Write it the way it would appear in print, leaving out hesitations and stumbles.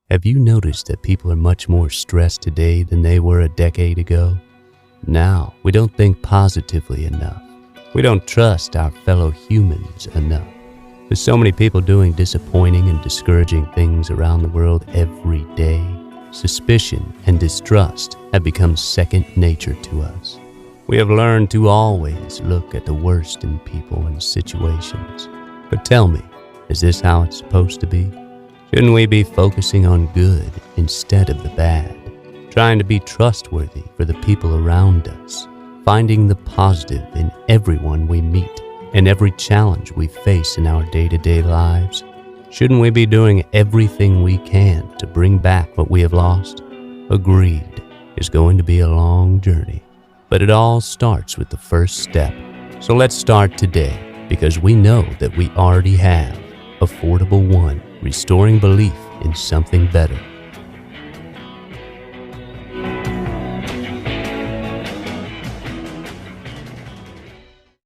Have you noticed that people are much more stressed today than they were a decade ago? Now, we don't think positively enough. We don't trust our fellow humans enough. With so many people doing disappointing and discouraging things around the world every day, suspicion and distrust have become second nature to us. We have learned to always look at the worst in people and situations. But tell me, is this how it's supposed to be? Shouldn't we be focusing on good instead of the bad? Trying to be trustworthy for the people around us, finding the positive in everyone we meet and every challenge we face in our day-to-day lives? Shouldn't we be doing everything we can to bring back what we have lost? Agreed, it's going to be a long journey, but it all starts with the first step. So let's start today, because we know that we already have Affordable One, restoring belief in something better.